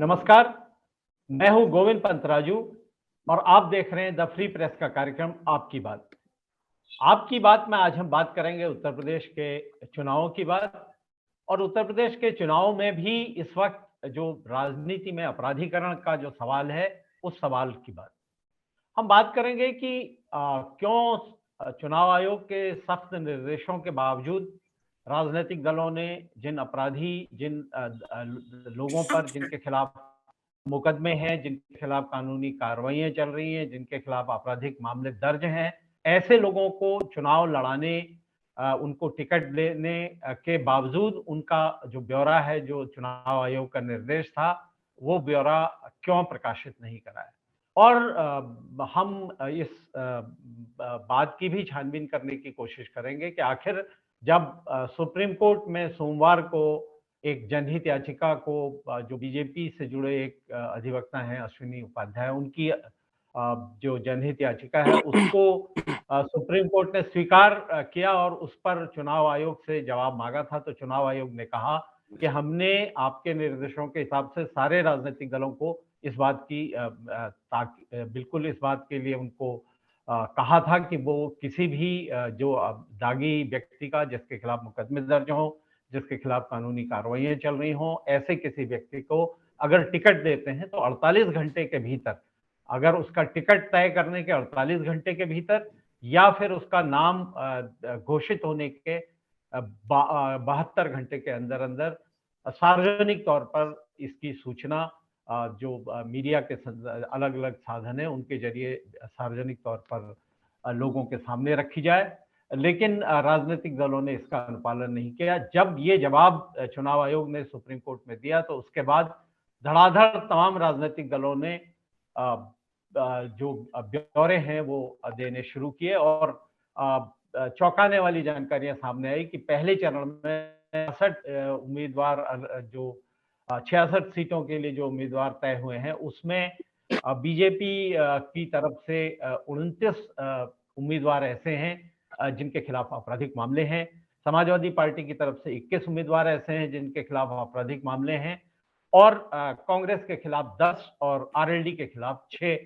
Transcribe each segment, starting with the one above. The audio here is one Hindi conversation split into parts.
नमस्कार, मैं हूं गोविंद पंतराजू और आप देख रहे हैं द फ्री प्रेस का कार्यक्रम आपकी बात। आपकी बात में आज हम बात करेंगे उत्तर प्रदेश के चुनावों की बात और उत्तर प्रदेश के चुनाव में भी इस वक्त जो राजनीति में अपराधीकरण का जो सवाल है, उस सवाल की बात। हम बात करेंगे कि क्यों चुनाव आयोग के सख्त निर्देशों के बावजूद राजनीतिक दलों ने जिन लोगों पर जिनके खिलाफ मुकदमे हैं, जिनके खिलाफ कानूनी कार्रवाइयाँ चल रही हैं, जिनके खिलाफ आपराधिक मामले दर्ज हैं, ऐसे लोगों को चुनाव लड़ाने उनको टिकट देने के बावजूद उनका जो ब्यौरा है, जो चुनाव आयोग का निर्देश था, वो ब्यौरा क्यों प्रकाशित नहीं करा है। और हम इस बात की भी छानबीन करने की कोशिश करेंगे कि आखिर जब सुप्रीम कोर्ट में सोमवार को एक जनहित याचिका को जो बीजेपी से जुड़े एक अधिवक्ता हैं अश्विनी उपाध्याय, उनकी जो जनहित याचिका है उसको सुप्रीम कोर्ट ने स्वीकार किया और उस पर चुनाव आयोग से जवाब मांगा था। तो चुनाव आयोग ने कहा कि हमने आपके निर्देशों के हिसाब से सारे राजनीतिक दलों को इस बात की बिल्कुल इस बात के लिए उनको कहा था कि वो किसी भी जो दागी व्यक्ति का जिसके खिलाफ मुकदमे दर्ज हों, जिसके खिलाफ कानूनी कार्रवाइयाँ चल रही हों, ऐसे किसी व्यक्ति को अगर टिकट देते हैं तो 48 घंटे के भीतर, अगर उसका टिकट तय करने के 48 घंटे के भीतर या फिर उसका नाम घोषित होने के 72 घंटे के अंदर-अंदर सार्वजनिक तौर पर इसकी सूचना जो मीडिया के अलग-अलग साधन हैं, उनके ज़रिए सार्वजनिक तौर पर लोगों के सामने रखी जाए। लेकिन राजनीतिक दलों ने इसका अनुपालन नहीं किया। जब ये जवाब चुनाव आयोग ने सुप्रीम कोर्ट में दिया तो उसके बाद धड़ाधड़ तमाम राजनीतिक दलों ने जो ब्यौरे हैं वो देने शुरू किए और चौंकाने वाली जानकारियां सामने आई कि पहले चरण में 66 उम्मीदवार जो 66 सीटों के लिए जो उम्मीदवार तय हुए हैं उसमें बीजेपी की तरफ से 29 उम्मीदवार ऐसे हैं जिनके खिलाफ आपराधिक मामले हैं। समाजवादी पार्टी की तरफ से 21 उम्मीदवार ऐसे हैं जिनके खिलाफ आपराधिक मामले हैं और कांग्रेस के खिलाफ 10 और आरएलडी के खिलाफ 6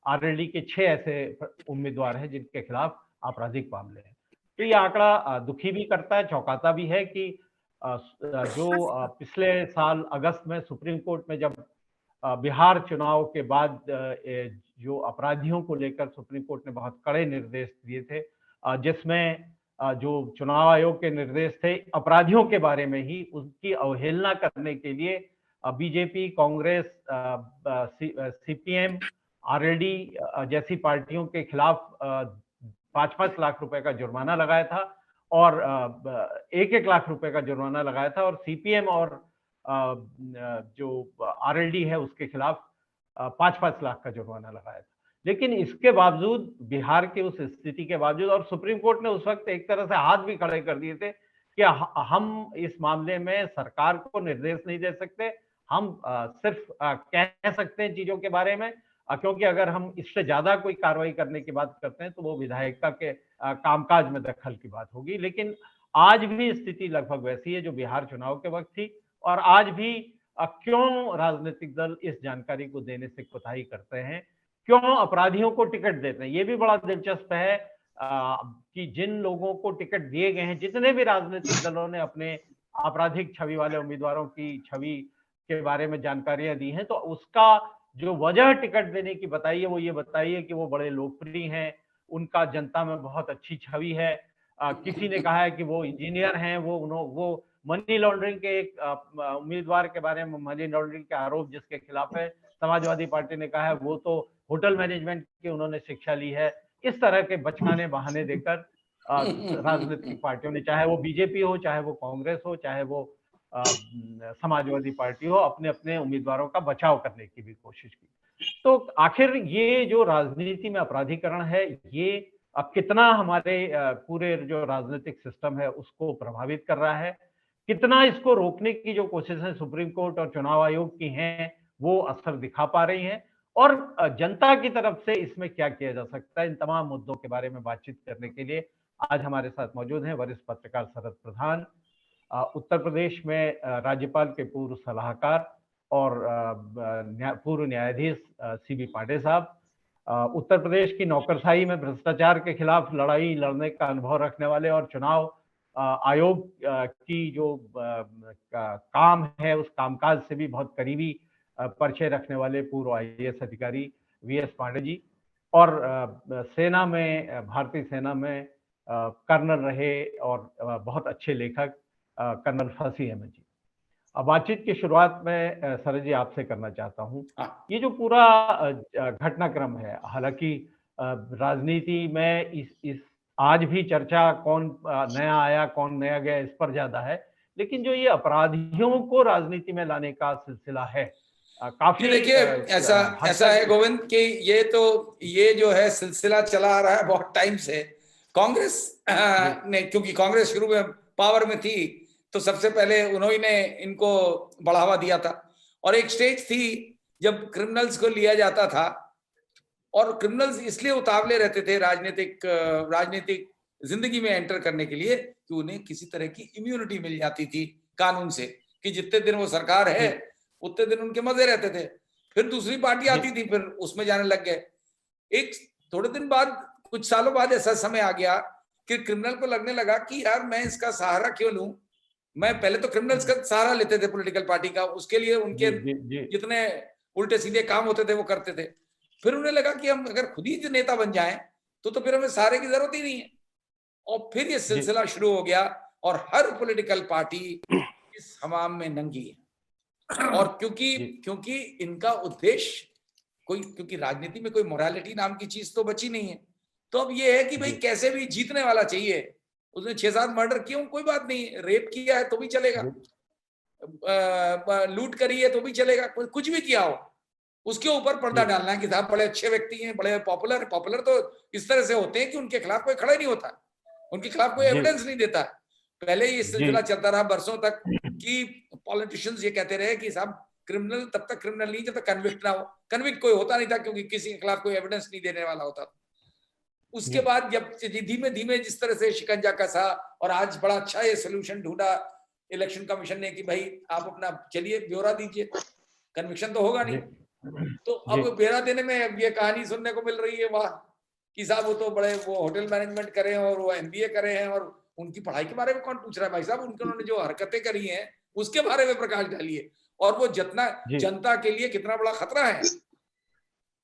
आरएलडी के 6 ऐसे उम्मीदवार हैं जिनके खिलाफ आपराधिक मामले हैं। तो ये आंकड़ा दुखी भी करता है, चौंकाता भी है कि जो पिछले साल अगस्त में सुप्रीम कोर्ट में जब बिहार चुनाव के बाद जो अपराधियों को लेकर सुप्रीम कोर्ट ने बहुत कड़े निर्देश दिए थे, जिसमें जो चुनाव आयोग के निर्देश थे अपराधियों के बारे में ही, उसकी अवहेलना करने के लिए बीजेपी, कांग्रेस, सीपीएम, आरएलडी जैसी पार्टियों के खिलाफ 5-5 लाख रुपए का जुर्माना लगाया था और 1-1 लाख रुपए का जुर्माना लगाया था और सीपीएम और जो आरएलडी है उसके खिलाफ 5-5 लाख का जुर्माना लगाया था। लेकिन इसके बावजूद बिहार की उस स्थिति के बावजूद और सुप्रीम कोर्ट ने उस वक्त एक तरह से हाथ भी खड़े कर दिए थे कि हम इस मामले में सरकार को निर्देश नहीं दे सकते, हम सिर्फ कह सकते हैं चीजों के बारे में, क्योंकि अगर हम इससे ज्यादा कोई कार्रवाई करने की बात करते हैं तो वो विधायिका के कामकाज में दखल की बात होगी। लेकिन आज भी स्थिति लगभग वैसी है जो बिहार चुनाव के वक्त थी और आज भी क्यों राजनीतिक दल इस जानकारी को देने से कोताही करते हैं, क्यों अपराधियों को टिकट देते हैं। ये भी बड़ा दिलचस्प है कि जिन लोगों को टिकट दिए गए हैं, जितने भी राजनीतिक दलों ने अपने आपराधिक छवि वाले उम्मीदवारों की छवि के बारे में जानकारियां दी हैं, तो उसका जो वजह टिकट देने की बताई है वो ये बताई है कि वो बड़े लोकप्रिय हैं, उनका जनता में बहुत अच्छी छवि है। किसी ने कहा है कि वो इंजीनियर हैं, वो मनी लॉन्ड्रिंग के एक उम्मीदवार के बारे में मनी लॉन्ड्रिंग के आरोप जिसके खिलाफ है, समाजवादी पार्टी ने कहा है वो तो होटल मैनेजमेंट की उन्होंने शिक्षा ली है। इस तरह के बचकाने बहाने देकर राजनीतिक पार्टियों ने, चाहे वो बीजेपी हो, चाहे वो कांग्रेस हो, चाहे वो समाजवादी पार्टी हो, अपने अपने उम्मीदवारों का बचाव करने की भी कोशिश की। तो आखिर ये जो राजनीति में अपराधीकरण है, ये अब कितना हमारे पूरे जो राजनीतिक सिस्टम है उसको प्रभावित कर रहा है, कितना इसको रोकने की जो कोशिशें सुप्रीम कोर्ट और चुनाव आयोग की हैं वो असर दिखा पा रही हैं और जनता की तरफ से इसमें क्या किया जा सकता है, इन तमाम मुद्दों के बारे में बातचीत करने के लिए आज हमारे साथ मौजूद हैं वरिष्ठ पत्रकार शरद प्रधान, उत्तर प्रदेश में राज्यपाल के पूर्व सलाहकार और पूर्व न्यायाधीश CB पांडे साहब, उत्तर प्रदेश की नौकरशाही में भ्रष्टाचार के खिलाफ लड़ाई लड़ने का अनुभव रखने वाले और चुनाव आयोग की जो काम है उस कामकाज से भी बहुत करीबी परिचय रखने वाले पूर्व IAS अधिकारी VS पांडे जी, और सेना में, भारतीय सेना में कर्नल रहे और बहुत अच्छे लेखक कर्नल फसी अहमद जी। अब बातचीत की शुरुआत में सरज जी आपसे करना चाहता हूँ, ये जो पूरा घटनाक्रम है, हालांकि राजनीति में इस आज भी चर्चा कौन नया आया कौन नया गया इस पर ज्यादा है, लेकिन जो ये अपराधियों को राजनीति में लाने का सिलसिला है काफी, देखिए ऐसा है गोविंद कि ये जो है सिलसिला चला आ रहा है बहुत टाइम से। कांग्रेस ने, क्योंकि कांग्रेस शुरू में पावर में थी तो सबसे पहले उन्होंने इनको बढ़ावा दिया था, और एक स्टेज थी जब क्रिमिनल्स को लिया जाता था, और क्रिमिनल्स इसलिए उतावले रहते थे राजनीतिक जिंदगी में एंटर करने के लिए कि उन्हें किसी तरह की इम्यूनिटी मिल जाती थी कानून से, कि जितने दिन वो सरकार है उतने दिन उनके मजे रहते थे। फिर दूसरी पार्टी आती थी, फिर उसमें जाने लग गए। एक थोड़े दिन बाद, कुछ सालों बाद ऐसा समय आ गया कि क्रिमिनल को लगने लगा कि यार मैं इसका सहारा क्यों लूं। मैं पहले तो क्रिमिनल्स का सहारा लेते थे पॉलिटिकल पार्टी का, उसके लिए उनके जितने उल्टे सीधे काम होते थे वो करते थे। फिर उन्हें लगा कि हम अगर खुद ही नेता बन जाएं तो फिर हमें सहारे की जरूरत ही नहीं है। और फिर ये सिलसिला शुरू हो गया, और हर पॉलिटिकल पार्टी इस हमाम में नंगी है। और क्योंकि इनका उद्देश्य क्योंकि राजनीति में कोई मोरालिटी नाम की चीज तो बची नहीं है, तो अब ये है कि भाई कैसे भी जीतने वाला चाहिए। उसने 6-7 मर्डर किए, कोई बात नहीं, रेप किया है तो भी चलेगा, लूट करी है तो भी चलेगा, कुछ भी किया हो उसके ऊपर पर्दा डालना है कि साहब बड़े अच्छे व्यक्ति हैं, बड़े पॉपुलर तो इस तरह से होते हैं कि उनके खिलाफ कोई खड़ा नहीं होता, उनके खिलाफ कोई एविडेंस नहीं देता। पहले ये सिलसिला चलता रहा बरसों तक कि पॉलिटिशियंस ये कहते रहे कि साहब क्रिमिनल तब तक क्रिमिनल नहीं जब तक कन्विक्ट ना हो। कन्विक्ट कोई होता नहीं था क्योंकि किसी के खिलाफ कोई एविडेंस नहीं देने वाला होता। उसके बाद जब धीमे धीमे जिस तरह से शिकंजा कसा, और आज बड़ा अच्छा ये सोल्यूशन ढूंढा इलेक्शन कमीशन ने कि भाई आप अपना चलिए ब्यौरा दीजिए, कन्विक्शन तो होगा नहीं। तो अब ब्यौरा देने में ये कहानी सुनने को मिल रही है वाह कि साहब वो तो बड़े वो होटल मैनेजमेंट करे हैं और वो MBA करे हैं, और उनकी पढ़ाई के बारे में कौन पूछ रहा है भाई साहब, उन्होंने जो हरकतें करी हैं उसके बारे में प्रकाश डालिए, और वो जितना जनता के लिए कितना बड़ा खतरा है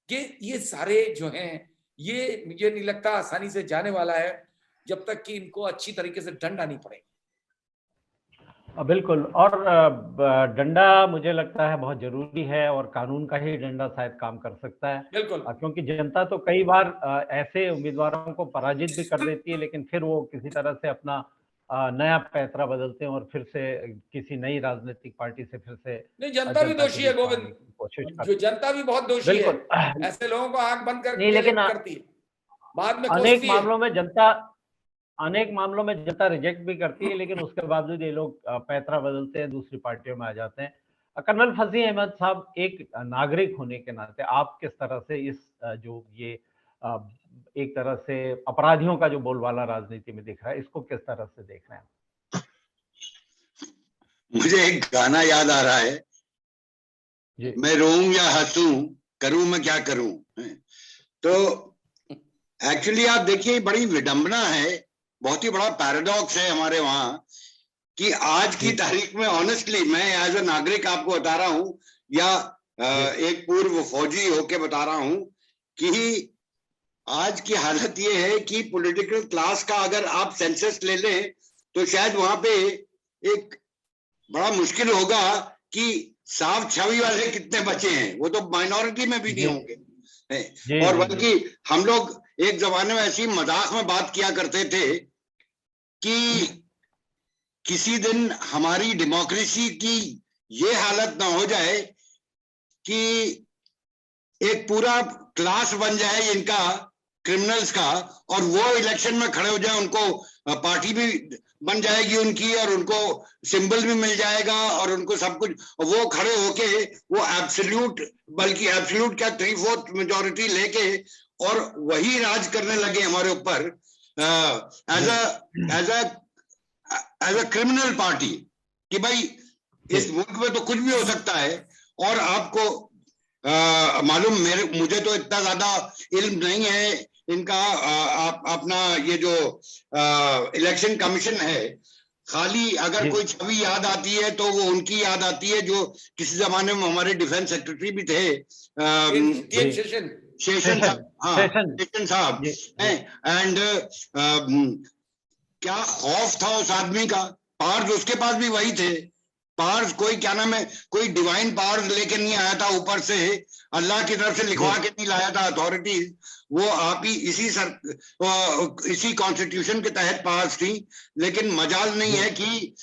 कि ये सारे जो हैं ये मुझे नहीं लगता आसानी से जाने वाला है जब तक कि इनको अच्छी तरीके से डंडा नहीं पड़ेगा। बिल्कुल, और डंडा मुझे लगता है बहुत जरूरी है, और कानून का ही डंडा शायद काम कर सकता है। बिल्कुल, क्योंकि जनता तो कई बार ऐसे उम्मीदवारों को पराजित भी कर देती है, लेकिन फिर वो किसी तरह से अपना नया पैतरा बदलते हैं और फिर से किसी नई राजनीतिक पार्टी से फिर से नहीं, जनता भी दोषी है गोविंद, जो जनता भी बहुत दोषी है, ऐसे लोगों को आंख बंद करके लेकिन करती है, बाद में अनेक मामलों में जनता रिजेक्ट भी करती है, लेकिन उसके बावजूद ये लोग पैतरा बदलते हैं, दूसरी पार्टियों में आ जाते हैं। कर्नल फसी अहमद साहब, एक नागरिक होने के नाते आप किस तरह से इस जो ये एक तरह से अपराधियों का जो बोलबाला राजनीति में दिख रहा है, इसको किस तरह से देख रहे हैं? मुझे एक गाना याद आ रहा है, मैं रोऊं या हंसूं, करूं मैं क्या करूं। तो एक्चुअली आप देखिए बड़ी विडंबना है, बहुत ही बड़ा पैराडॉक्स है हमारे वहां कि आज की तारीख में ऑनेस्टली मैं एज ए नागरिक आपको बता रहा हूं, या एक पूर्व फौजी होके बता रहा हूं कि आज की हालत ये है कि पॉलिटिकल क्लास का अगर आप सेंसस ले लें तो शायद वहां पे एक बड़ा मुश्किल होगा कि साफ छवि वाले कितने बचे हैं, वो तो माइनॉरिटी में भी नहीं होंगे। और बल्कि हम लोग एक जमाने में ऐसी मजाक में बात किया करते थे कि किसी दिन हमारी डेमोक्रेसी की ये हालत ना हो जाए कि एक पूरा क्लास बन जाए इनका, क्रिमिनल्स का, और वो इलेक्शन में खड़े हो जाए, उनको पार्टी भी बन जाएगी उनकी और उनको सिंबल भी मिल जाएगा और उनको सब कुछ, वो खड़े होके वो एब्सोल्यूट, बल्कि एब्सोल्यूट क्या 3/4 मेजॉरिटी लेके और वही राज करने लगे हमारे ऊपर एज अ क्रिमिनल पार्टी कि भाई इस मुल्क में तो कुछ भी हो सकता है। और आपको मालूम, मुझे तो इतना ज्यादा इल्म नहीं है इनका, अपना ये जो इलेक्शन कमीशन है, खाली अगर कोई छवि याद आती है तो वो उनकी याद आती है जो किसी जमाने में हमारे डिफेंस सेक्रेटरी भी थे, शेषन साहब। हाँ, शेषन साहब। एंड क्या खौफ था उस आदमी का, पावर्स उसके पास भी वही थे। पावर्स कोई, क्या नाम है, कोई डिवाइन पावर्स लेके नहीं आया था ऊपर से, अल्लाह की तरफ से लिखवा के नहीं लाया था अथॉरिटीज। वो आप ही इसी कॉन्स्टिट्यूशन के तहत पास थी, लेकिन मजाल नहीं है कि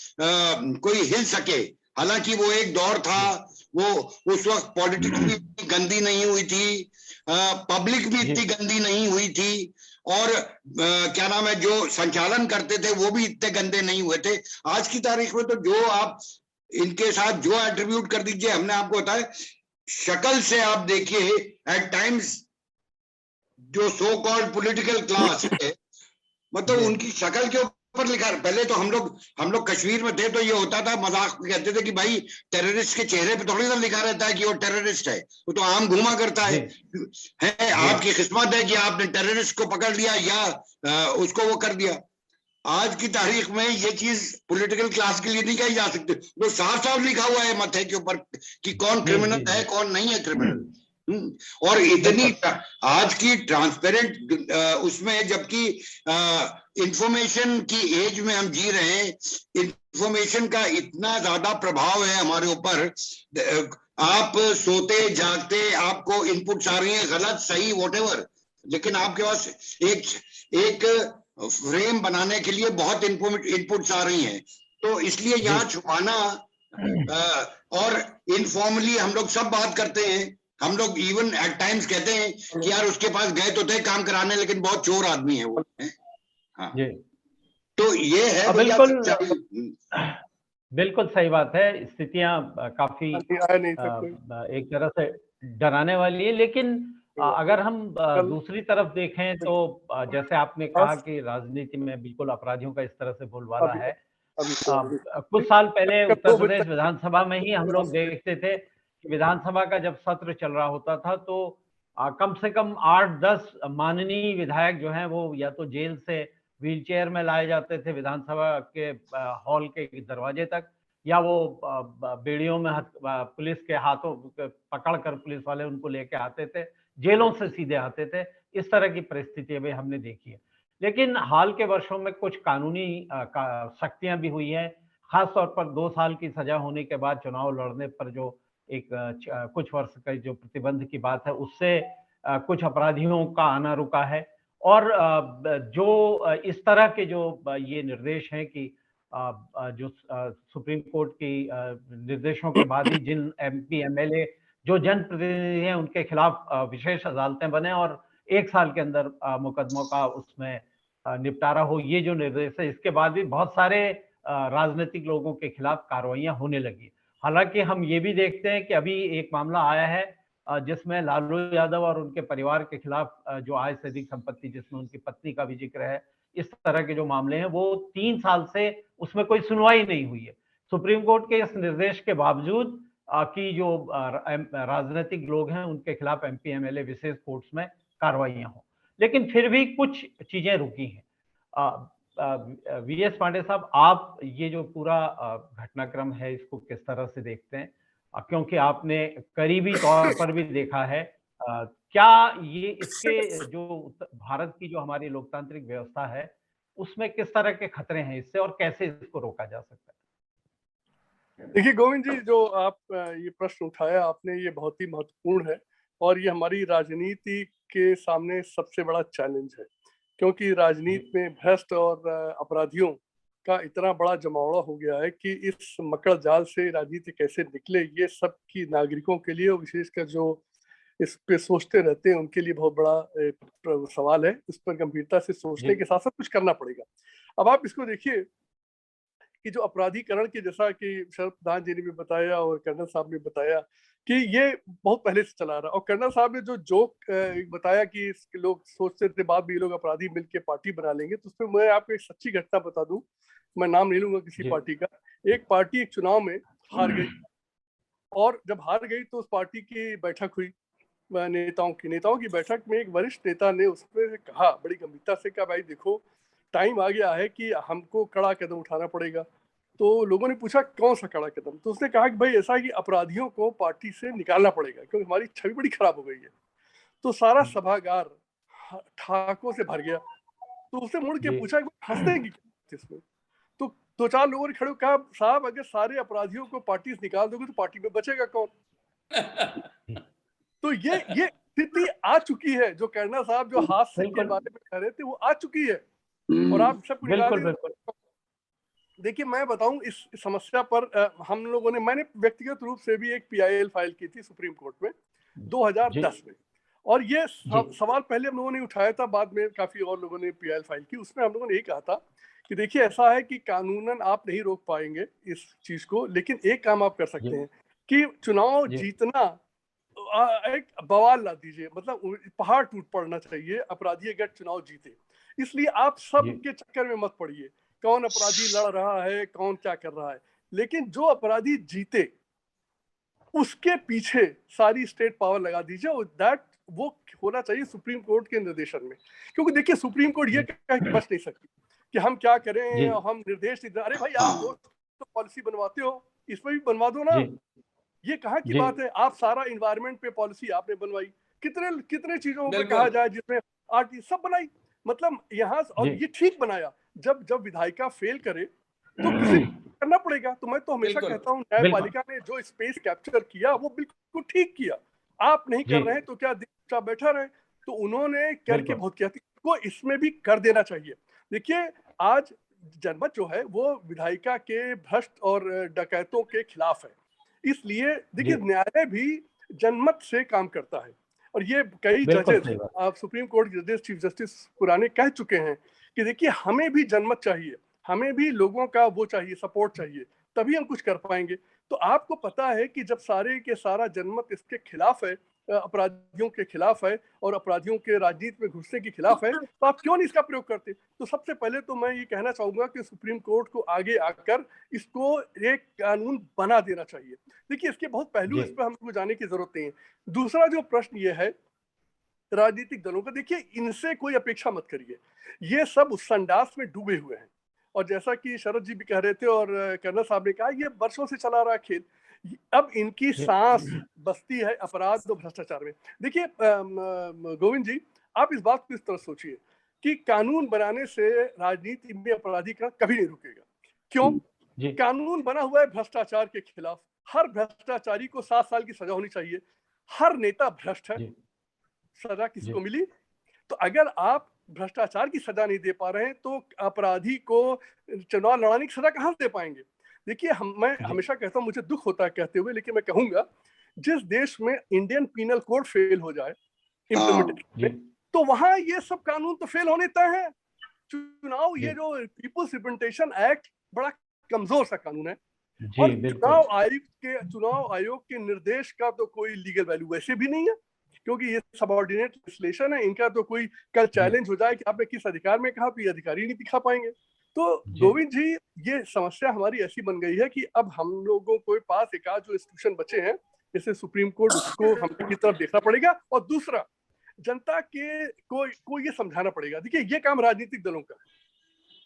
कोई हिल सके। हालांकि वो एक दौर था, वो उस वक्त पॉलिटिक्स भी इतनी गंदी नहीं हुई थी, पब्लिक भी इतनी गंदी नहीं हुई थी, और क्या नाम है, जो संचालन करते थे वो भी इतने गंदे नहीं हुए थे। आज की तारीख में तो जो आप इनके साथ जो एट्रीब्यूट कर दीजिए, हमने आपको बताया, शक्ल से आप देखिए, एट टाइम्स जो सो कॉल्ड पॉलिटिकल क्लास है, मतलब उनकी शक्ल के ऊपर लिखा। पहले तो हम लोग कश्मीर में थे तो ये होता था, मजाक कहते थे कि भाई टेररिस्ट के चेहरे पे थोड़ी ना लिखा रहता है कि वो टेररिस्ट है, वो तो आम घूमा करता है। आपकी किस्मत है कि आपने टेररिस्ट को पकड़ लिया या उसको वो कर दिया। आज की तारीख में ये चीज पॉलिटिकल क्लास के लिए नहीं कही जा सकती, वो साफ साफ लिखा हुआ है मथे के ऊपर कि कौन क्रिमिनल है कौन नहीं है क्रिमिनल। और इतनी आज की ट्रांसपेरेंट उसमें, जबकि इंफॉर्मेशन की एज में हम जी रहे हैं, इंफॉर्मेशन का इतना ज्यादा प्रभाव है हमारे ऊपर। आप सोते जागते आपको इनपुट्स आ रही हैं, गलत सही वॉटेवर, लेकिन आपके पास एक फ्रेम बनाने के लिए बहुत इनपुट्स आ रही हैं। तो इसलिए यहाँ छुपाना, और इनफॉर्मली हम लोग सब बात करते हैं, हम लोग इवन एट टाइम्स कहते हैं कि यार उसके पास गए तो थे काम कराने, लेकिन बहुत चोर आदमी है वो। हाँ, तो ये है बिल्कुल सही बात है। स्थितियां काफी एक तरह से डराने वाली है, लेकिन अगर हम दूसरी तरफ देखें तो जैसे आपने कहा कि राजनीति में बिल्कुल अपराधियों का इस तरह से बोलबाला है। कुछ साल पहले उत्तर प्रदेश विधानसभा में ही हम लोग देखते थे कि विधानसभा का जब सत्र चल रहा होता था तो कम से कम 8-10 माननीय विधायक जो हैं वो या तो जेल से व्हीलचेयर में लाए जाते थे विधानसभा के हॉल के दरवाजे तक, या वो बेड़ियों में पुलिस के हाथों पकड़कर पुलिस वाले उनको लेके आते थे, जेलों से सीधे आते थे। इस तरह की परिस्थिति भी हमने देखी है। लेकिन हाल के वर्षों में कुछ कानूनी सख्तियां भी हुई हैं, खासतौर पर 2 साल की सजा होने के बाद चुनाव लड़ने पर जो एक कुछ वर्ष का जो प्रतिबंध की बात है, उससे कुछ अपराधियों का आना रुका है। और जो इस तरह के जो ये निर्देश हैं कि जो सुप्रीम कोर्ट की निर्देशों के बाद ही जिन MP MLA जो जनप्रतिनिधि हैं उनके खिलाफ विशेष अदालतें बने और 1 साल के अंदर मुकदमों का उसमें निपटारा हो, ये जो निर्देश है, इसके बाद भी बहुत सारे राजनीतिक लोगों के खिलाफ कार्रवाइयां होने लगी। हालांकि हम ये भी देखते हैं कि अभी एक मामला आया है जिसमें लालू यादव और उनके परिवार के खिलाफ जो आय से अधिक संपत्ति, जिसमें उनकी पत्नी का भी जिक्र है, इस तरह के जो मामले हैं वो 3 साल से उसमें कोई सुनवाई नहीं हुई है। सुप्रीम कोर्ट के इस निर्देश के बावजूद कि जो राजनीतिक लोग हैं उनके खिलाफ MP MLA विशेष कोर्ट्स में कार्रवाइयां हों, लेकिन फिर भी कुछ चीजें रुकी हैं। VS पांडे साहब, आप ये जो पूरा घटनाक्रम है इसको किस तरह से देखते हैं, क्योंकि आपने करीबी तौर पर भी देखा है, क्या ये इसके जो भारत की जो हमारी लोकतांत्रिक व्यवस्था है उसमें किस तरह के खतरे हैं इससे और कैसे इसको रोका जा सकता है? देखिए गोविंद जी, जो आप ये प्रश्न उठाया आपने, ये बहुत ही महत्वपूर्ण है और ये हमारी राजनीति के सामने सबसे बड़ा चैलेंज है, क्योंकि राजनीति में भ्रष्ट और अपराधियों का इतना बड़ा जमावड़ा हो गया है कि इस मकड़ जाल से राजनीति कैसे निकले, ये सब की नागरिकों के लिए, विशेषकर जो इस पे सोचते रहते हैं उनके लिए बहुत बड़ा सवाल है। इस पर गंभीरता से सोचने के साथ साथ कुछ करना पड़ेगा। अब आप इसको देखिए कि जो अपराधीकरण के, जैसा कि शरद प्रधान जी ने भी बताया और कर्नल साहब ने बताया कि ये बहुत पहले से चला रहा, और कर्नल साहब ने जो जोक बताया कि लोग सोचते थे बाद भी ये लोग अपराधी मिलके पार्टी बना लेंगे, तो उसमें मैं आपको एक सच्ची घटना बता दूं, मैं नाम नहीं लूंगा किसी पार्टी का। एक पार्टी एक चुनाव में हार गई और जब हार गई तो उस पार्टी की बैठक हुई, नेताओं की बैठक में एक वरिष्ठ नेता ने उसमें कहा बड़ी गंभीरता से, कहा भाई देखो टाइम आ गया है कि हमको कड़ा कदम उठाना पड़ेगा। तो लोगों ने पूछा कौन सा कड़ा कदम, तो उसने कहा कि भाई ऐसा है कि अपराधियों को पार्टी से निकालना पड़ेगा क्योंकि हमारी छवि बड़ी खराब हो गई है। तो सारा सभागार ठाकों से भर गया। तो उसने मुड़ के पूछा हंसते की इसमें, तो दो चार लोगों ने खड़े कहा साहब अगर सारे अपराधियों को पार्टी से निकाल दोगे तो पार्टी में बचेगा कौन। तो ये स्थिति आ चुकी है, जो करना साहब जो हास्य के बारे में कह रहे थे वो आ चुकी है और आप सबको बिल्कुल। देखिए मैं बताऊं इस समस्या पर हम लोगों ने, मैंने व्यक्तिगत रूप से भी एक PIL फाइल की थी सुप्रीम कोर्ट में 2010 में, और ये सवाल पहले हम लोगों ने उठाया था, बाद में काफी और लोगों ने PIL फाइल की। उसमें हम लोगों ने ये कहा था कि देखिए ऐसा है कि कानूनन आप नहीं रोक पाएंगे इस चीज को, लेकिन एक काम आप कर सकते हैं कि चुनाव जीतना एक बवाल ला दीजिए, मतलब पहाड़ टूट पड़ना चाहिए अपराधी अगर चुनाव जीते। इसलिए आप सबके चक्कर में मत पड़िए कौन अपराधी लड़ रहा है कौन क्या कर रहा है, लेकिन जो अपराधी जीते उसके पीछे सारी स्टेट पावर लगा दीजिए और दैट वो होना चाहिए सुप्रीम कोर्ट के निर्देशन में। क्योंकि देखिए सुप्रीम कोर्ट ये कह के बच नहीं सकती कि हम क्या करें, हम निर्देश नहीं, अरे भाई आप तो पॉलिसी बनवाते हो इसमें भी बनवा दो ना। ये कहाँ की बात है, आप सारा इन्वायरमेंट पे पॉलिसी आपने बनवाई, कितने चीजों पे कहा जाए जिसमें आर्टी सब बनाई, मतलब यहाँ और ये ठीक बनाया। जब विधायिका फेल करे तो किसी करना पड़ेगा। तो मैं तो हमेशा कहता हूँ न्यायपालिका ने जो स्पेस कैप्चर किया वो बिल्कुल ठीक किया। आप नहीं कर रहे हैं तो क्या चुपचाप बैठा रहे, तो उन्होंने करके बहुत किया को इसमें भी कर देना चाहिए। देखिए आज जनमत जो है वो विधायिका के भ्रष्ट और डकैतों के खिलाफ है, इसलिए देखिए न्यायालय भी जनमत से काम करता है। और ये कई जजेस, आप सुप्रीम कोर्ट के जजेस, चीफ जस्टिस पुराने कह चुके हैं कि देखिए हमें भी जनमत चाहिए, हमें भी लोगों का वो चाहिए, सपोर्ट चाहिए, तभी हम कुछ कर पाएंगे। तो आपको पता है कि जब सारे के सारा जनमत इसके खिलाफ है, अपराधियों के खिलाफ है और अपराधियों के राजनीति में घुसने के खिलाफ है, तो आप क्यों नहीं इसका प्रयोग करते। तो सबसे पहले तो मैं ये कहना चाहूंगा कि सुप्रीम कोर्ट को आगे आकर इसको एक कानून बना देना चाहिए। देखिए इसके बहुत पहलू, इस पर हमको जाने की जरूरत नहीं है। दूसरा जो प्रश्न ये है राजनीतिक दलों का, देखिए इनसे कोई अपेक्षा मत करिए, ये सब उस संडास में डूबे हुए हैं। और जैसा कि शरद जी भी कह रहे थे और कर्नल साहब ने कहा, ये वर्षों से चला रहा खेल, अब इनकी सांस बसती है अपराध और भ्रष्टाचार में। देखिए गोविंद जी, आप इस बात को इस तरह सोचिए कि कानून बनाने से राजनीति में अपराधीकरण कभी नहीं रुकेगा। क्यों? कानून बना हुआ है भ्रष्टाचार के खिलाफ, हर भ्रष्टाचारी को 7 साल की सजा होनी चाहिए, हर नेता भ्रष्ट है, सजा किसको मिली? तो अगर आप भ्रष्टाचार की सजा नहीं दे पा रहे हैं तो अपराधी को चुनाव लड़ाने की सजा कहां से दे पाएंगे? देखिए मैं हमेशा कहता हूं, मुझे दुख होता है कहते हुए, लेकिन मैं कहूंगा जिस देश में इंडियन पीनल कोड फेल हो जाए इम्प्लीमेंटेशन में, तो वहां ये सब कानून तो फेल होने तय है। चुनाव, ये जो पीपुल्स रिप्रेजेंटेशन एक्ट बड़ा कमजोर सा कानून है, और चुनाव आयोग के निर्देश का तो कोई लीगल वैल्यू वैसे भी नहीं है, क्योंकि ये सबऑर्डिनेट लेजिस्लेशन है। इनका तो कोई कल चैलेंज हो जाए कि आपने किस अधिकार में कहा, तो ये अधिकारी नहीं दिखा पाएंगे। तो गोविंद जी, ये समस्या हमारी ऐसी बन गई है कि अब हम लोगों के पास एक आध जो इंस्टीट्यूशन बचे हैं जैसे सुप्रीम कोर्ट, उसको हमकी तरफ देखना पड़ेगा। और दूसरा, जनता के को ये समझाना पड़ेगा। देखिए ये काम राजनीतिक दलों का,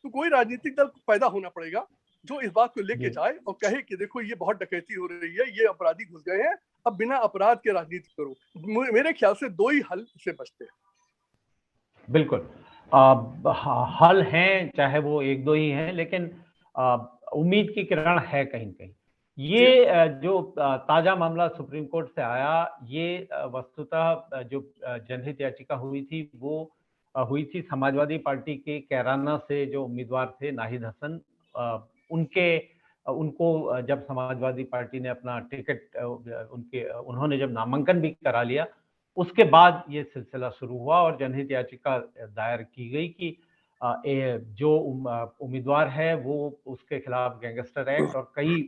तो कोई राजनीतिक दल पैदा होना पड़ेगा जो इस बात को लेके जाए और कहे कि देखो ये बहुत डकैती हो रही है, ये अपराधी घुस गए हैं, अब बिना अपराध के राजनीति करो। मेरे ख्याल से 2 ही हल से बचते हैं। बिल्कुल हल हैं, चाहे वो 1-2 ही हैं, लेकिन उम्मीद की किरण है कहीं कहीं। ये जो ताजा मामला सुप्रीम कोर्ट से आया, ये वस्तुतः जो जनहित याचिका हुई थी वो हुई थी समाजवादी पार्टी के कैराना से जो उम्मीदवार थे नाहिद हसन, उनको जब समाजवादी पार्टी ने अपना टिकट उन्होंने जब नामांकन भी करा लिया, उसके बाद ये सिलसिला शुरू हुआ और जनहित याचिका दायर की गई कि जो उम्मीदवार है वो उसके खिलाफ गैंगस्टर एक्ट और कई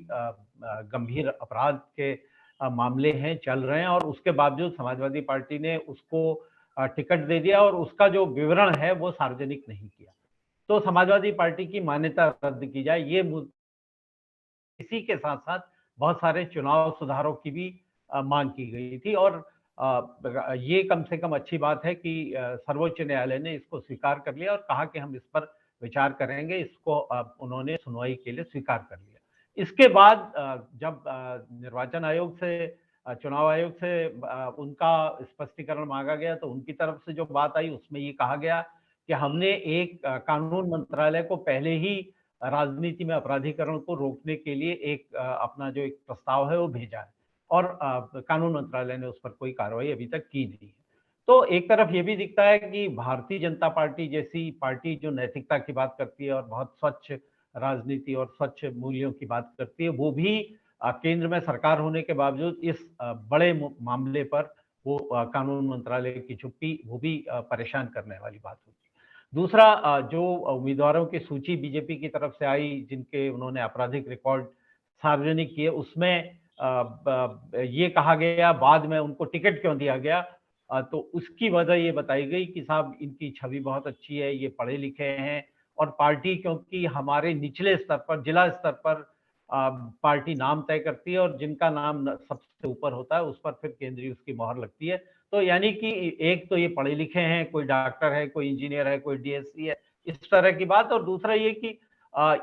गंभीर अपराध के मामले हैं, चल रहे हैं, और उसके बावजूद समाजवादी पार्टी ने उसको टिकट दे दिया और उसका जो विवरण है वो सार्वजनिक नहीं किया। तो समाजवादी पार्टी की मान्यता रद्द की जाए, ये इसी के साथ साथ बहुत सारे चुनाव सुधारों की भी मांग की गई थी। और ये कम से कम अच्छी बात है कि सर्वोच्च न्यायालय ने इसको स्वीकार कर लिया और कहा कि हम इस पर विचार करेंगे। इसको उन्होंने सुनवाई के लिए स्वीकार कर लिया। इसके बाद जब निर्वाचन आयोग से, चुनाव आयोग से उनका स्पष्टीकरण मांगा गया, तो उनकी तरफ से जो बात आई उसमें ये कहा गया कि हमने एक कानून मंत्रालय को पहले ही राजनीति में अपराधीकरण को रोकने के लिए एक अपना जो एक प्रस्ताव है वो भेजा है, और कानून मंत्रालय ने उस पर कोई कार्रवाई अभी तक की नहीं है। तो एक तरफ ये भी दिखता है कि भारतीय जनता पार्टी जैसी पार्टी जो नैतिकता की बात करती है और बहुत स्वच्छ राजनीति और स्वच्छ मूल्यों की बात करती है, वो भी केंद्र में सरकार होने के बावजूद इस बड़े मामले पर वो कानून मंत्रालय की चुप्पी वो भी परेशान करने वाली बात होती है। दूसरा, जो उम्मीदवारों की सूची बीजेपी की तरफ से आई जिनके उन्होंने आपराधिक रिकॉर्ड सार्वजनिक किए, उसमें ये कहा गया बाद में उनको टिकट क्यों दिया गया, तो उसकी वजह ये बताई गई कि साहब इनकी छवि बहुत अच्छी है, ये पढ़े लिखे हैं, और पार्टी क्योंकि हमारे निचले स्तर पर, जिला स्तर पर पार्टी नाम तय करती है और जिनका नाम सबसे ऊपर होता है उस पर फिर केंद्रीय उसकी मोहर लगती है। तो यानी कि एक तो ये पढ़े लिखे हैं, कोई डॉक्टर है, कोई इंजीनियर है, कोई डीएससी है, इस तरह की बात। और दूसरा ये कि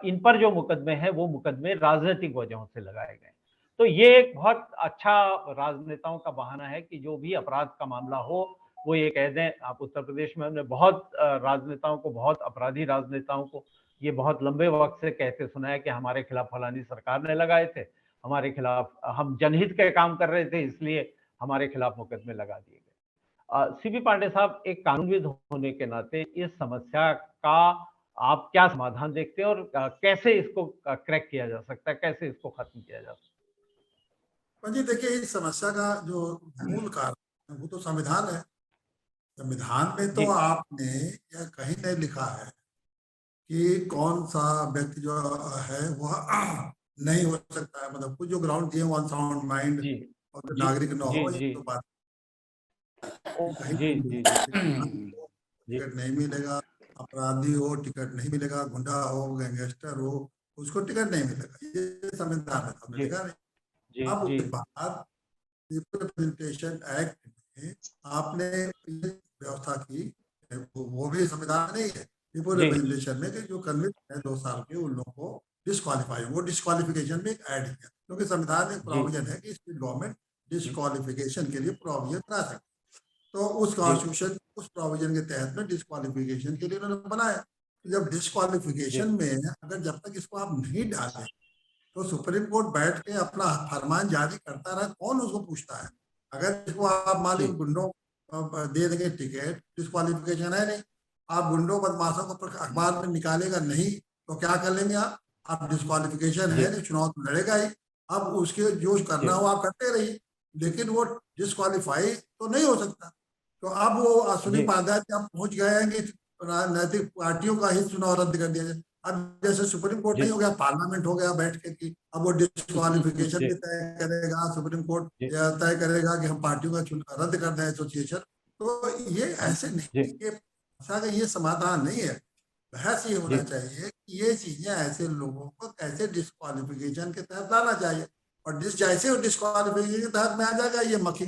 इन पर जो मुकदमे हैं वो मुकदमे राजनीतिक वजहों से लगाए गए। तो ये एक बहुत अच्छा राजनेताओं का बहाना है कि जो भी अपराध का मामला हो वो ये कह दें। आप उत्तर प्रदेश में हमने बहुत राजनेताओं को, बहुत अपराधी राजनेताओं को ये बहुत लंबे वक्त से कहते सुना है कि हमारे खिलाफ फलानी सरकार ने लगाए थे, हमारे खिलाफ, हम जनहित के काम कर रहे थे इसलिए हमारे खिलाफ मुकदमे लगा दिए गए। सीबी पांडे साहब, एक कानूनविद होने के नाते इस समस्या का आप क्या समाधान देखते हैं और कैसे इसको क्रैक किया जा सकता है, कैसे इसको खत्म किया जा सकता है? जी देखिए, इस समस्या का जो मूल कारण है वो तो संविधान है। संविधान में तो आपने यह कहीं नहीं लिखा है कि कौन सा व्यक्ति जो है वह नहीं हो सकता है, मतलब कुछ जो ग्राउंड दिए वन साउंड माइंड और नागरिक न हो, ये तो बात टिकट नहीं मिलेगा, अपराधी हो टिकट नहीं मिलेगा, गुंडा हो, गैंगस्टर हो, उसको टिकट नहीं मिलेगा, ये संविधान में लिखा नहीं। अब उसके बाद रिप्रेजेंटेशन एक्ट में आपने व्यवस्था की, वो भी संविधान नहीं है। रिप्रेजेंटेशन में कि जो कन्विक्ट है 2 साल के, उन लोगों को डिस्क्वालीफाई, वो डिस्क्वालिफिकेशन में ऐड किया, क्योंकि संविधान में प्रोविजन है कि स्टेट गवर्नमेंट डिस्क्वालिफिकेशन के लिए प्रोविजन बना सकती। तो उस कॉन्स्टिट्यूशन, उस प्रोविजन के तहत में डिस्क्वालिफिकेशन के लिए उन्होंने बनाया। जब डिस्क्वालिफिकेशन में अगर जब तक इसको आप नहीं डालें तो सुप्रीम कोर्ट बैठ के अपना फरमान जारी करता रहा, कौन उसको पूछता है? अगर इसको आप मान लीजिए गुंडों दे देंगे टिकट, डिस्क्वालिफिकेशन है नहीं, आप गुंडों बदमाशों को अखबार में निकालेगा नहीं तो क्या कर लेंगे आप डिस्क्वालिफिकेशन है नहीं, चुनाव तो लड़ेगा ही। अब उसके जो करना हो आप करते रहिए, लेकिन वो डिस्क्वालीफाई तो नहीं हो सकता। तो अब वो अश्विनी पांडे आप पहुंच गए हैं कि राजनीतिक पार्टियों का ही चुनाव रद्द कर दिया जाए। अब जैसे सुप्रीम कोर्ट नहीं हो गया, पार्लियामेंट हो गया बैठ के कि अब वो डिस्क्वालिफिकेशन भी तय करेगा, सुप्रीम कोर्ट तय करेगा कि हम पार्टियों का रद्द कर दें एसोसिएशन। तो ये ऐसे नहीं, ये समाधान नहीं है। बहस ये होना चाहिए कि ये चीजें ऐसे लोगों को कैसे डिस्क्वालिफिकेशन के तहत लाना चाहिए, और जैसे डिस्क्वालिफिकेशन के तहत में आ जाएगा ये मक्खी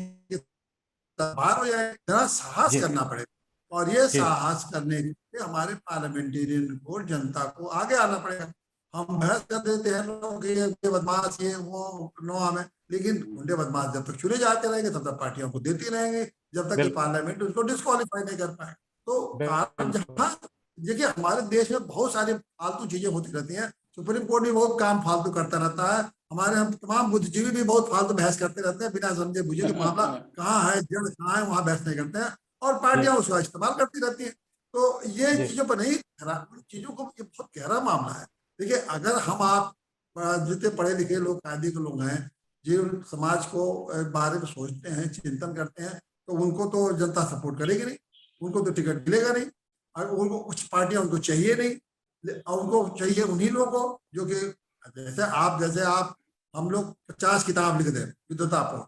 बाहर हो जाएगा। जरा साहस करना पड़ेगा, और ये साहस करने के लिए हमारे पार्लियामेंटेरियन को, जनता को आगे आना पड़ेगा। हम बहस कर देते हैं लोग ये बदमाश ये वो नो हमें, लेकिन गुंडे बदमाश जब तक चुने जाते रहेंगे तब तक पार्टियों को देती रहेंगे, जब तक कि पार्लियामेंट उसको डिस्क्वालीफाई नहीं कर पाए। तो जहाँ देखिए हमारे देश में बहुत सारी फालतू चीजें होती रहती हैं, सुप्रीम कोर्ट भी बहुत काम फालतू करता रहता है, हमारे हम तमाम बुद्धिजीवी भी बहुत फालतू बहस करते रहते हैं, बिना समझे बुझे कि मामला कहाँ है, जड़ कहाँ है, वहां बहस नहीं करते हैं, और पार्टियां उसका इस्तेमाल करती रहती है। तो ये चीजों पर नहीं, चीजों को ये बहुत गहरा मामला है। देखिए अगर हम आप जितने पढ़े लिखे लोग, कायदे के लोग हैं, जो समाज को बारे में सोचते हैं, चिंतन करते हैं, तो उनको तो जनता सपोर्ट करेगी नहीं, उनको तो टिकट मिलेगा नहीं, और उनको कुछ पार्टियां उनको चाहिए नहीं, और उनको चाहिए उन्हीं लोगों को जो कि जैसे आप हम लोग 50 किताब लिख दें विद्वता पर,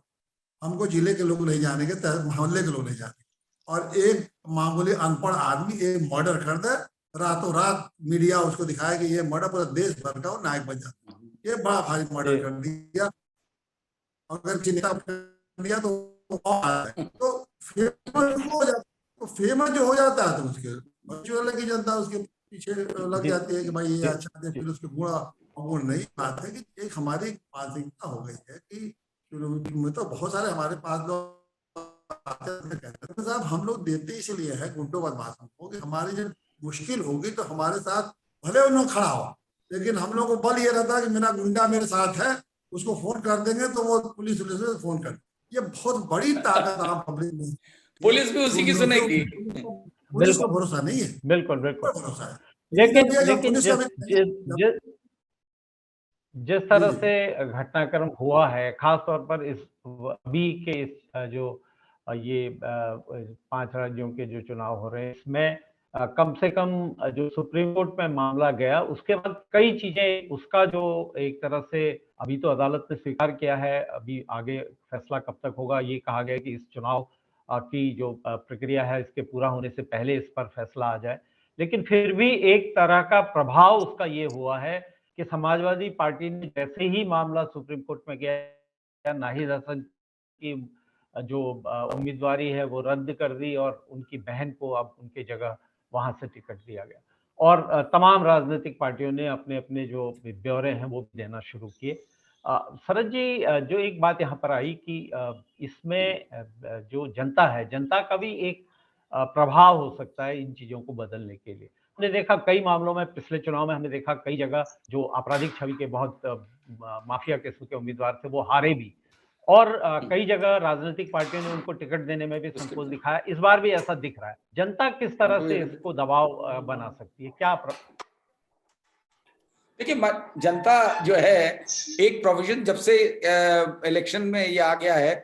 हमको जिले के लोग नहीं जानेंगे, मोहल्ले के लोग नहीं जानेंगे, और एक मामूली अनपढ़ आदमी एक मर्डर कर दे, रातों रात मीडिया उसको दिखाया कि ये मर्डर पूरा देश भर का नायक बन जाता है, ये बड़ा भारी मर्डर कर दिया, अगर किसी नेता दिया तो तो फेमस हो जाता, तो फेमस जो हो जाता है तो उसके जनता उसके पीछे लग जाती है कि भाई ये अच्छा है, फिर उसके बुरा। वो नई बात है कि एक हमारी मानसिकता हो गई है कि तो बहुत सारे हमारे पास लोग कहते हैं साहब हम लोग देते इसलिए है गुंडों बदमाशों को कि हमारी जब मुश्किल होगी तो हमारे साथ भले उन्होंने खड़ा हो, लेकिन हम लोग को बल ये रहता है कि मेरा गुंडा मेरे साथ है, उसको फोन कर देंगे तो वो पुलिस में फोन कर। ये बहुत बड़ी ताकत आम पब्लिक में, पुलिस भी उसी की सुनेगी। पुलिस को भरोसा नहीं है, बिल्कुल बिल्कुल भरोसा है। लेकिन जिस तरह से घटनाक्रम हुआ है, खास तौर पर इस अभी के इस जो ये 5 राज्यों के जो चुनाव हो रहे हैं, इसमें कम से कम जो सुप्रीम कोर्ट में मामला गया उसके बाद कई चीजें, उसका जो एक तरह से अभी तो अदालत ने स्वीकार किया है, अभी आगे फैसला कब तक होगा ये कहा गया कि इस चुनाव की जो प्रक्रिया है इसके पूरा होने से पहले इस पर फैसला आ जाए। लेकिन फिर भी एक तरह का प्रभाव उसका ये हुआ है कि समाजवादी पार्टी ने जैसे ही मामला सुप्रीम कोर्ट में गया, नाहिद हसन की जो उम्मीदवारी है वो रद्द कर दी और उनकी बहन को अब उनकी जगह वहां से टिकट दिया गया और तमाम राजनीतिक पार्टियों ने अपने अपने जो ब्यौरे हैं वो देना शुरू किए। शरद जी, जो एक बात यहाँ पर आई कि इसमें जो जनता है, जनता का भी एक प्रभाव हो सकता है इन चीजों को बदलने के लिए। हमने देखा कई मामलों में, पिछले चुनाव में हमने देखा कई जगह जो आपराधिक छवि के बहुत माफिया किस्म के उम्मीदवार थे वो हारे भी, और कई जगह राजनीतिक पार्टियों ने उनको टिकट देने में भी संकोच दिखाया। इस बार भी ऐसा दिख रहा है। जनता किस तरह से इसको दबाव बना सकती है, क्या देखिए, जनता जो है, एक प्रोविजन जब से इलेक्शन में ये आ गया है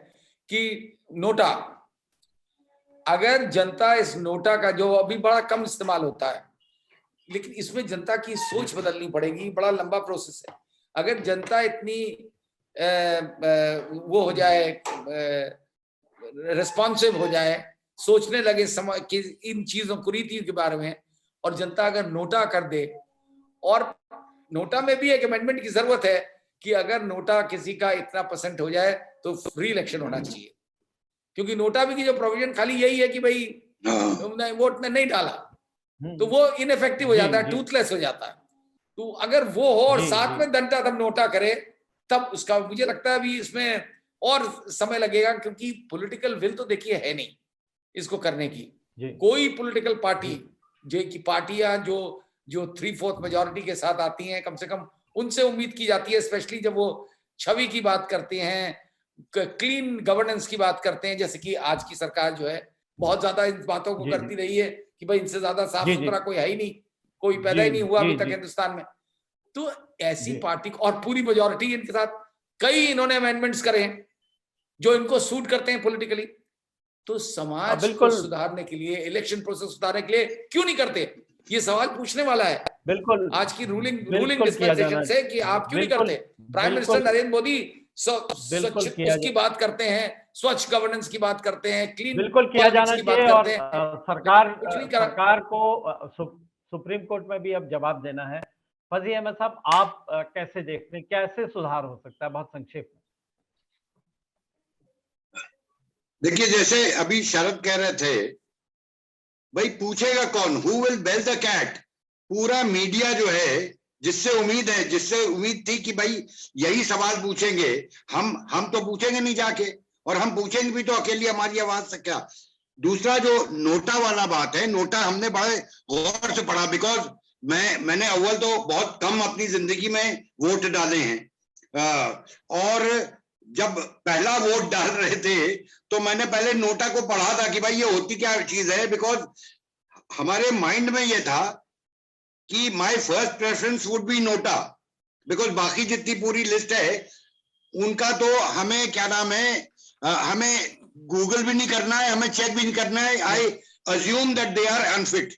कि नोटा, अगर जनता इस नोटा का जो अभी बड़ा कम इस्तेमाल होता है, लेकिन इसमें जनता की सोच बदलनी पड़ेगी, बड़ा लंबा प्रोसेस है। अगर जनता इतनी वो हो जाए, रिस्पॉन्सिव हो जाए, सोचने लगे कि इन चीजों कुरीतियों के बारे में, और जनता अगर नोटा कर दे, और नोटा में भी एक अमेंडमेंट की जरूरत है कि अगर नोटा किसी का इतना % हो जाए तो फ्री इलेक्शन होना चाहिए, क्योंकि नोटा भी की जो प्रोविजन खाली यही है कि भाई तुमने वोट ने नहीं डाला तो वो इनइफेक्टिव हो जाता है, टूथलेस हो जाता है। तो अगर वो हो और साथ में दंडाधम नोटा करे, तब उसका मुझे लगता है अभी इसमें और समय लगेगा, क्योंकि पॉलिटिकल विल तो देखिए है नहीं इसको करने की। कोई पॉलिटिकल पार्टी की पार्टियां जो 3/4 मेजॉरिटी के साथ आती हैं, कम से कम उनसे उम्मीद की जाती है, स्पेशली जब वो छवि की बात करते हैं, क्लीन गवर्नेंस की बात करते हैं, जैसे कि आज की सरकार जो है बहुत ज्यादा इन बातों को करती रही है कि भाई इनसे ज्यादा साफ सुथरा कोई है ही नहीं, कोई पैदा ही नहीं हुआ अभी तक हिंदुस्तान में। तो ऐसी पार्टी और पूरी मेजॉरिटी इनके साथ, कई इन्होंने अमेंडमेंट्स करे हैं जो इनको सूट करते हैं पॉलिटिकली। तो समाज को सुधारने के लिए, इलेक्शन प्रोसेस सुधारने के लिए क्यों नहीं करते, ये सवाल पूछने वाला है बिल्कुल आज की रूलिंग डिस्पेंसेशन से कि आप क्यों नहीं करते। प्राइम मिनिस्टर नरेंद्र मोदी उसकी बात करते हैं, स्वच्छ गवर्नेंस की बात करते हैं, क्लीन बिल्कुल किया जाना चाहिए, और सरकार को सुप्रीम कोर्ट में भी अब जवाब देना है। फजी अहमद साहब, आप कैसे देखते हैं, कैसे सुधार हो सकता है, बहुत संक्षेप में? देखिए, जैसे अभी शरद कह रहे थे, भाई पूछेगा कौन, who will bell the cat. पूरा मीडिया जो है, जिससे उम्मीद थी कि भाई यही सवाल पूछेंगे, हम तो पूछेंगे नहीं जाके, और हम पूछेंगे भी तो अकेली हमारी आवाज से क्या। दूसरा जो नोटा वाला बात है, नोटा हमने बड़े गौर से पढ़ा, बिकॉज मैंने अव्वल तो बहुत कम अपनी जिंदगी में वोट डाले हैं, और जब पहला वोट डाल रहे थे तो मैंने पहले नोटा को पढ़ा था कि भाई ये होती क्या चीज है, बिकॉज हमारे माइंड में ये था कि my first preference would be NOTA, because बाकी जितनी पूरी लिस्ट है उनका तो हमें क्या नाम है, हमें गूगल भी नहीं करना है, हमें चेक भी नहीं करना है। I assume that they are unfit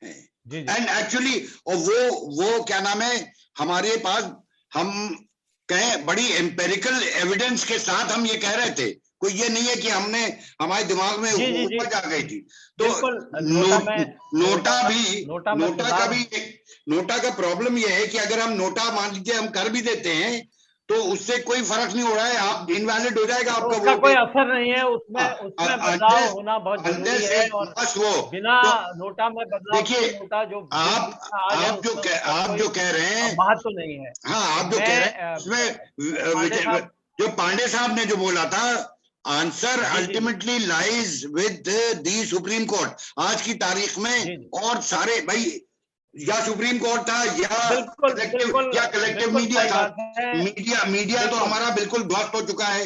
and actually, और वो क्या नाम है, हमारे पास हम कहें बड़ी एम्पेरिकल एविडेंस के साथ हम ये कह रहे थे, कोई ये नहीं है कि हमने हमारे दिमाग में उपज आ गई थी। तो नोटा का प्रॉब्लम ये है कि अगर हम नोटा मान लीजिए हम कर भी देते हैं तो उससे कोई फर्क नहीं हो रहा है, आप इनवैलिड हो जाएगा आपका उसका वोट। कोई असर नहीं है, उसमें बदलाव होना बहुत जरूरी है, और बिना नोटा में बदलाव के देखिए, नोटा जो आप जो कह रहे हैं महत्व नहीं है। हाँ, आप जो कह रहे हैं उसमें जो पांडे साहब ने जो बोला था, answer ultimately lies with the supreme court. आज की तारीख में और सारे भाई, या सुप्रीम कोर्ट था या कलेक्टिव मीडिया था। मीडिया तो हमारा बिल्कुल ध्वस्त हो चुका है।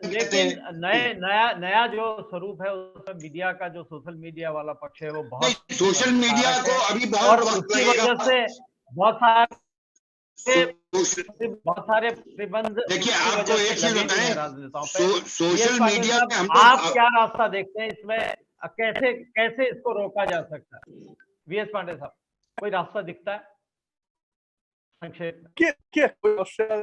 लेकिन नया जो स्वरूप है उसमें मीडिया का, जो सोशल मीडिया वाला पक्ष है वो बहुत सोशल मीडिया को अभी और बहुत उसकी वजह से बहुत सारे प्रतिबंध। देखिए, आपको एक चीज बताएं, राजनेताओं पे सोशल मीडिया पे हम आप क्या रास्ता देखते हैं इसमें, कैसे इसको रोका जा सकता है? वीएस पांडे साहब, कोई रास्ता दिखता है संक्षेप में? क्या कोई समस्या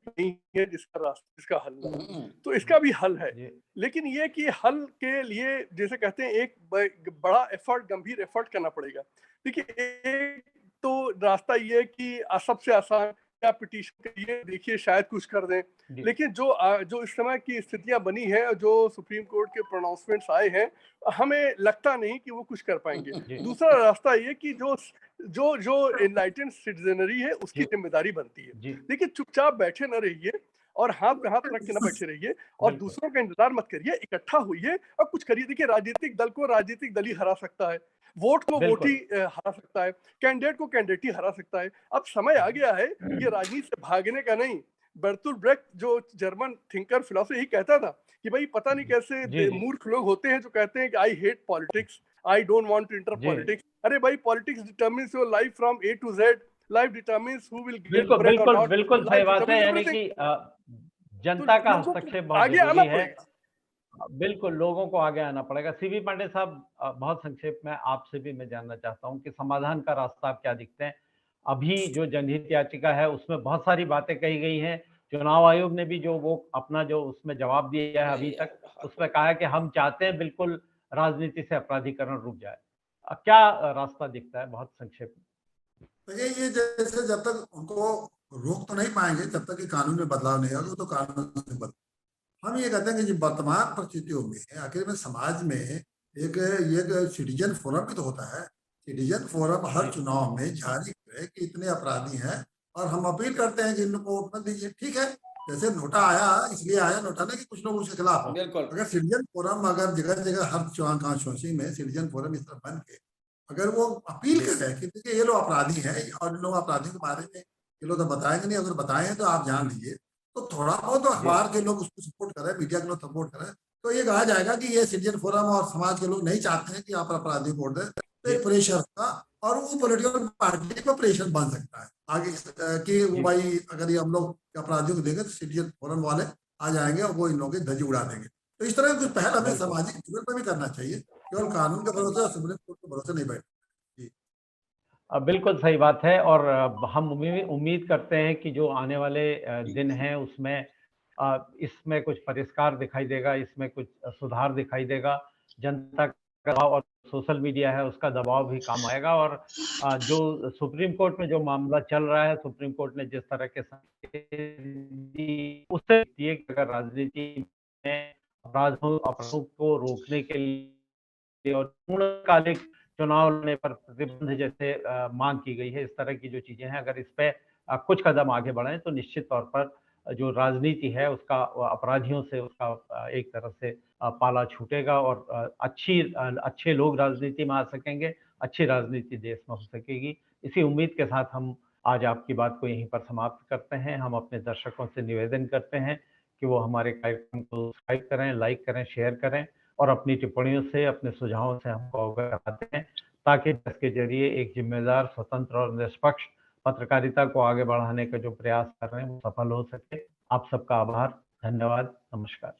नहीं है जिसका हल ना हो, तो इसका भी हल है। लेकिन ये कि हल के लिए जैसे कहते हैं एक बड़ा एफर्ट, गंभीर एफर्ट करना पड़ेगा। देखिए, एक तो रास्ता ये कि सबसे आसान या पिटीशन करिए, देखिए शायद कुछ कर दें। लेकिन जो इस समय की स्थितियां बनी है, जो सुप्रीम कोर्ट के प्रोनाउंसमेंट्स आए हैं, हमें लगता नहीं कि वो कुछ कर पाएंगे। दूसरा रास्ता ये कि जो एनलाइटेंड सिटीजनरी है उसकी जिम्मेदारी बनती है। देखिए, चुपचाप बैठे न रहिए और हाथ पे हाथ रख के न बैठे रहिए और दूसरों का इंतजार मत करिए, इकट्ठा होइए और कुछ करिए। देखिए, राजनीतिक दल को राजनीतिक दल ही हरा सकता है, वोट को वोट ही हरा सकता है, कैंडिडेट को कैंडिडेट ही हरा सकता है। अब समय आ गया है ये राजनीति से भागने का नहीं। बर्टोल्ड ब्रेक्ट जो जर्मन थिंकर फिलोसोफर ही कहता था कि भाई पता नहीं कैसे मूर्ख लोग होते हैं जो कहते हैं कि I hate politics, I don't want to enter politics. अरे भाई, politics determines your life from A to Z. Life determines who will get bread और नॉट। बिल्कुल सही बात है, यानी कि जनता का हस्तक्षेप बहुत जरूरी है। बिल्कुल, लोगों को आगे आना पड़ेगा। सीवी पांडे साहब, बहुत संक्षेप में आपसे भी मैं जानना चाहता हूं कि समाधान का रास्ता आप क्या दिखते हैं? अभी जो जनहित याचिका है उसमें बहुत सारी बातें कही गई हैं। चुनाव आयोग ने भी जो वो अपना जो उसमें जवाब दिया है अभी तक, उसमें कहा है कि हम चाहते हैं बिल्कुल राजनीति से अपराधीकरण रुक जाए। क्या रास्ता दिखता है बहुत संक्षेप में? देखिए, ये जैसे जब तक उनको रोक तो नहीं पाएंगे, जब तक कि कानून में बदलाव नहीं होगा तो कानून से बदल। हम ये कहते हैं कि वर्तमान परिस्थितियों में आखिर में समाज में एक सिटीजन फोरम भी तो होता है। सिटीजन फोरम हर चुनाव में जारी करे कि इतने अपराधी हैं और हम अपील करते हैं कि इनको वोट मत दीजिए। ठीक है, जैसे नोटा आया इसलिए आया नोटा नहीं कि कुछ लोग उसके खिलाफ हो। अगर सिटीजन फोरम अगर जगह जगह हर कॉन्स्टिट्यूंसी में सिटीजन फोरम इस तरह बन के अगर वो अपील करे कि देखिए ये लोग अपराधी हैं और इन लोग अपराधियों के बारे में ये लोग तो बताएंगे नहीं, अगर बताएं तो आप जान लीजिए, तो थोड़ा बहुत तो अखबार के लोग उसको सपोर्ट करें, मीडिया के लोग सपोर्ट करें, तो ये कहा जाएगा कि ये सिटीजन फोरम और समाज के लोग नहीं चाहते हैं कि आप अपराधी वोट दें। तो एक प्रेशर होगा और वो पॉलिटिकल पार्टी का प्रेशर बन सकता है आगे कि वो भाई अगर ये हम लोग अपराधियों को देंगे तो सिटीजन फोरम वाले आ जाएंगे और वो इन लोगों की धज्जी उड़ा देंगे। तो इस तरह कुछ पहल हमें सामाजिक जीवन पर भी करना चाहिए, केवल कानून के भरोसे और सुप्रीम कोर्ट के भरोसे नहीं बैठना। बिल्कुल सही बात है, और हम उम्मीद करते हैं कि जो आने वाले दिन हैं उसमें इसमें कुछ परिष्कार दिखाई देगा, इसमें कुछ सुधार दिखाई देगा। जनता का दबाव और सोशल मीडिया है उसका दबाव भी काम आएगा, और जो सुप्रीम कोर्ट में जो मामला चल रहा है, सुप्रीम कोर्ट ने जिस तरह के उससे अगर राजनीति में अपराधों को रोकने के लिए और पूर्णकालिक चुनाव लड़ने पर प्रतिबंध जैसे मांग की गई है, इस तरह की जो चीजें हैं, अगर इस पे कुछ कदम आगे बढ़े तो निश्चित तौर पर जो राजनीति है उसका अपराधियों से उसका एक तरह से पाला छूटेगा और अच्छे लोग राजनीति में आ सकेंगे, अच्छी राजनीति देश में हो सकेगी। इसी उम्मीद के साथ हम आज आपकी बात को यहीं पर समाप्त करते हैं। हम अपने दर्शकों से निवेदन करते हैं कि वो हमारे कार्यक्रम को सब्सक्राइब करें, लाइक करें, शेयर करें और अपनी टिप्पणियों से, अपने सुझावों से हमको अवगत कराते हैं, ताकि इसके जरिए एक जिम्मेदार, स्वतंत्र और निष्पक्ष पत्रकारिता को आगे बढ़ाने का जो प्रयास कर रहे हैं वो सफल हो सके। आप सबका आभार, धन्यवाद, नमस्कार।